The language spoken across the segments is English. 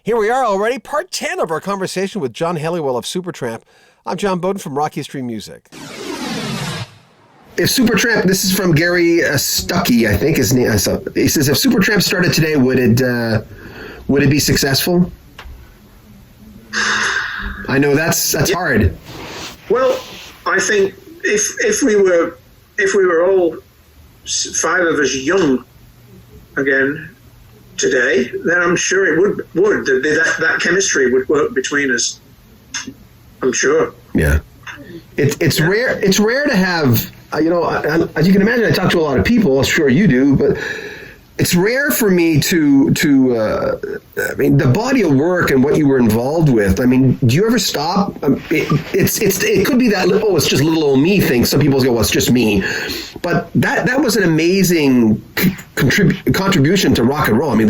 Here we are already, part 10 of our conversation with John Helliwell of Supertramp. I'm John Beaudin from Rock History Music. If Supertramp, this is from Gary Stuckey, I think his name. He says, if Supertramp started today, would it be successful? I know that's hard. Well, I think if we were all five of us young again today, then I'm sure it would that chemistry would work between us. I'm sure. Yeah, it's rare. It's rare to have. As you can imagine, I talk to a lot of people. I'm sure you do, but it's rare for me to the body of work and what you were involved with. I mean, do you ever stop? It could be that it's just little old me thing. Some people go, well, it's just me, but that was an amazing contribution to rock and roll. I mean,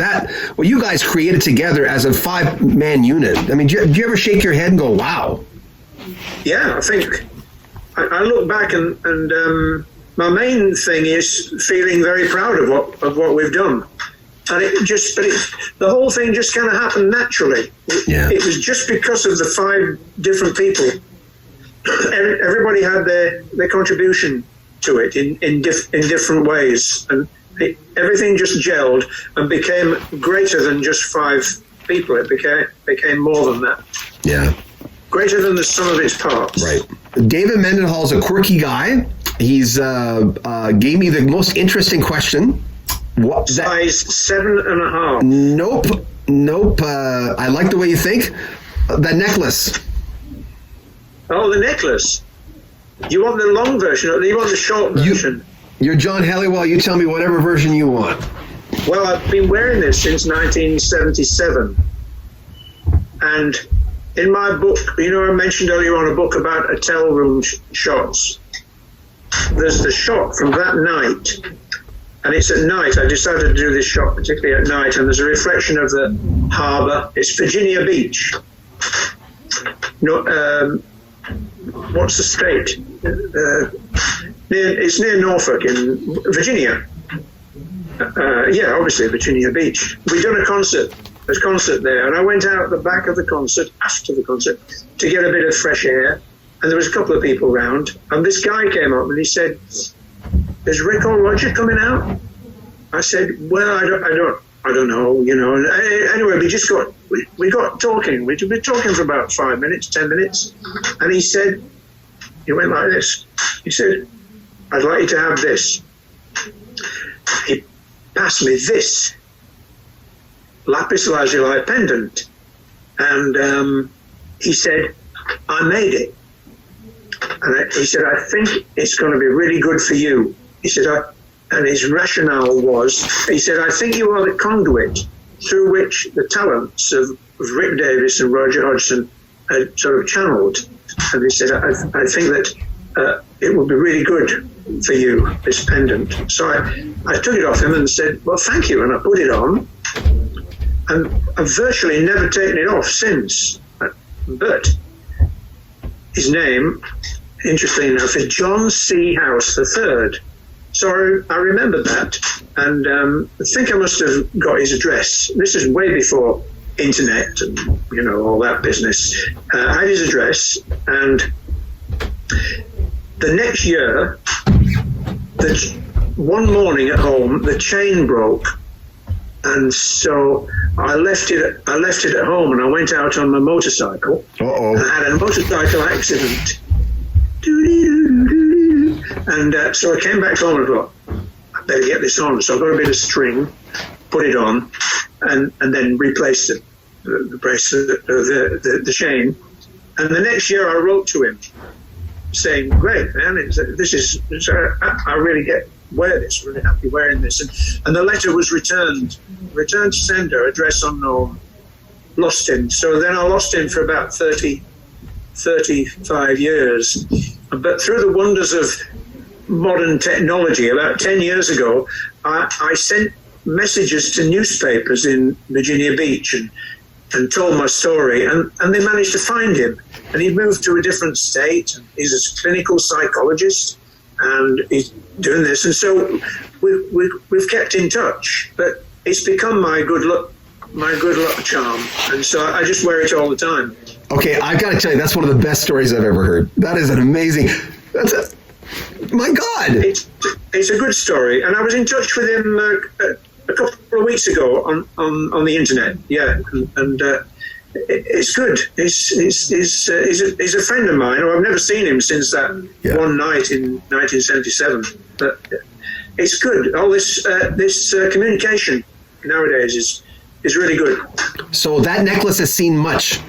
what you guys created together as a 5-man unit. I mean, do you ever shake your head and go, wow? Yeah, I think I look back and my main thing is feeling very proud of what we've done, and the whole thing just kind of happened naturally. Yeah. It was just because of the 5 different people. Everybody had their contribution to it in different ways, and everything just gelled and became greater than just 5 people. It became more than that. Yeah. Greater than the sum of its parts. Right. David Mendenhall's a quirky guy. He's gave me the most interesting question. What size 7.5? Nope. I like the way you think. The necklace. Oh, the necklace. You want the long version or you want the short version? You're John Helliwell. You tell me whatever version you want. Well, I've been wearing this since 1977, and in my book, I mentioned earlier on a book about hotel room shots. There's the shot from that night, and it's at night. I decided to do this shot particularly at night, and there's a reflection of the harbour. It's Virginia Beach. What's the state? It's near Norfolk in Virginia. Obviously Virginia Beach. We'd done a concert there, and I went out the back of the concert after the concert to get a bit of fresh air. And there was a couple of people around, and this guy came up and he said, "Is Rick or Roger coming out?" I said, "Well, I don't know, Anyway, we got talking. We'd been talking for about 5 minutes, 10 minutes, and he went like this. He said, "I'd like you to have this." He passed me this lapis lazuli pendant, and he said, "I made it." And he said, "I think it's going to be really good for you." He said, and his rationale was, he said, "I think you are the conduit through which the talents of Rick Davies and Roger Hodgson had sort of channeled." And he said, I think that it would be really good for you, this pendant. So I took it off him and said, "Well, thank you." And I put it on. And I've virtually never taken it off since. But his name, interesting enough, is John C. House III. So I remember that, and I think I must have got his address. This is way before internet and all that business. I had his address, and the next year, one morning at home, the chain broke, and so I left it at home, and I went out on my motorcycle. Uh-oh. I had a motorcycle accident. And so I came back home and thought, I better get this on. So I got a bit of string, put it on, and then replaced the bracelet, the chain. And the next year I wrote to him saying, "Great, man, I really wear this, really happy wearing this." And the letter was returned to sender, address unknown, lost him. So then I lost him for about 35 years. But through the wonders of modern technology, about 10 years ago, I sent messages to newspapers in Virginia Beach and told my story, and they managed to find him. And he moved to a different state. He's a clinical psychologist, and he's doing this. And so we've kept in touch. But it's become my good luck my good luck charm, and so I just wear it all the time. Okay, I've got to tell you, that's one of the best stories I've ever heard. That is an amazing. My God! It's a good story, and I was in touch with him a couple of weeks ago on the internet. Yeah, and it's good. He's a friend of mine. I've never seen him since that one night in 1977. But it's good. All this communication nowadays is really good. So that necklace has seen much.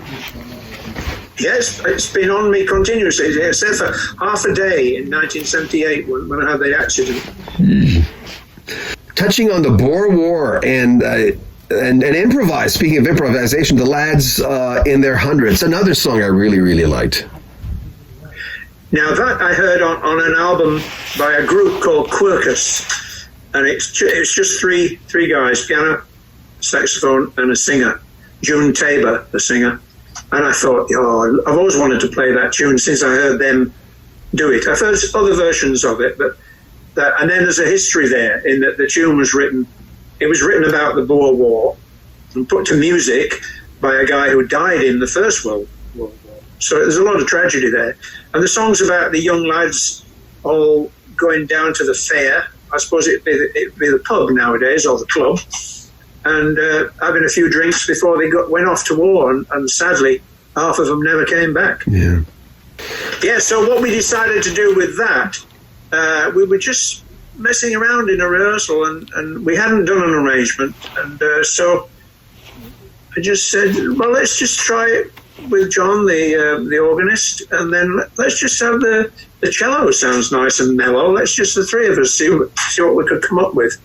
Yes, it's been on me continuously, except for half a day in 1978 when I had the accident. Touching on the Boer War and improvise. Speaking of improvisation, the Lads in their hundreds. Another song I really, really liked. Now that I heard on an album by a group called Quirkus, and it's just three guys: piano, saxophone, and a singer. June Tabor, the singer. And I thought, I've always wanted to play that tune since I heard them do it. I've heard other versions of it, and then there's a history there in that the tune was written. It was written about the Boer War and put to music by a guy who died in the First World War. So there's a lot of tragedy there. And the song's about the young lads all going down to the fair. I suppose it'd be the pub nowadays, or the club, and having a few drinks before they went off to war, and sadly, half of them never came back. Yeah, so what we decided to do with that, we were just messing around in a rehearsal, and we hadn't done an arrangement, and so I just said, well, let's just try it with John, the organist, and then let's just have the cello sounds nice and mellow. Let's just, the three of us, see what we could come up with.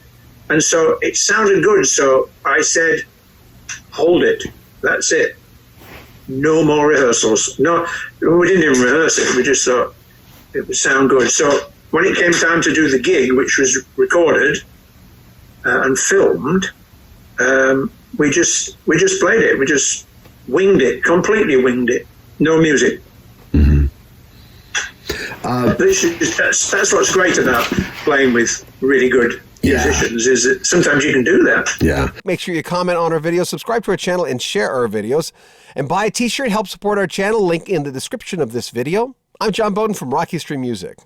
And so it sounded good, so I said, hold it, that's it. No more rehearsals. No, we didn't even rehearse it, we just thought it would sound good. So when it came time to do the gig, which was recorded and filmed, we just played it, we just winged it, completely winged it, no music. Mm-hmm. That's what's great about playing with really good musicians, is that sometimes you can do that. Yeah. Make sure you comment on our videos, subscribe to our channel, and share our videos. And buy a t-shirt, help support our channel, link in the description of this video. I'm John Beaudin from Rock History Music.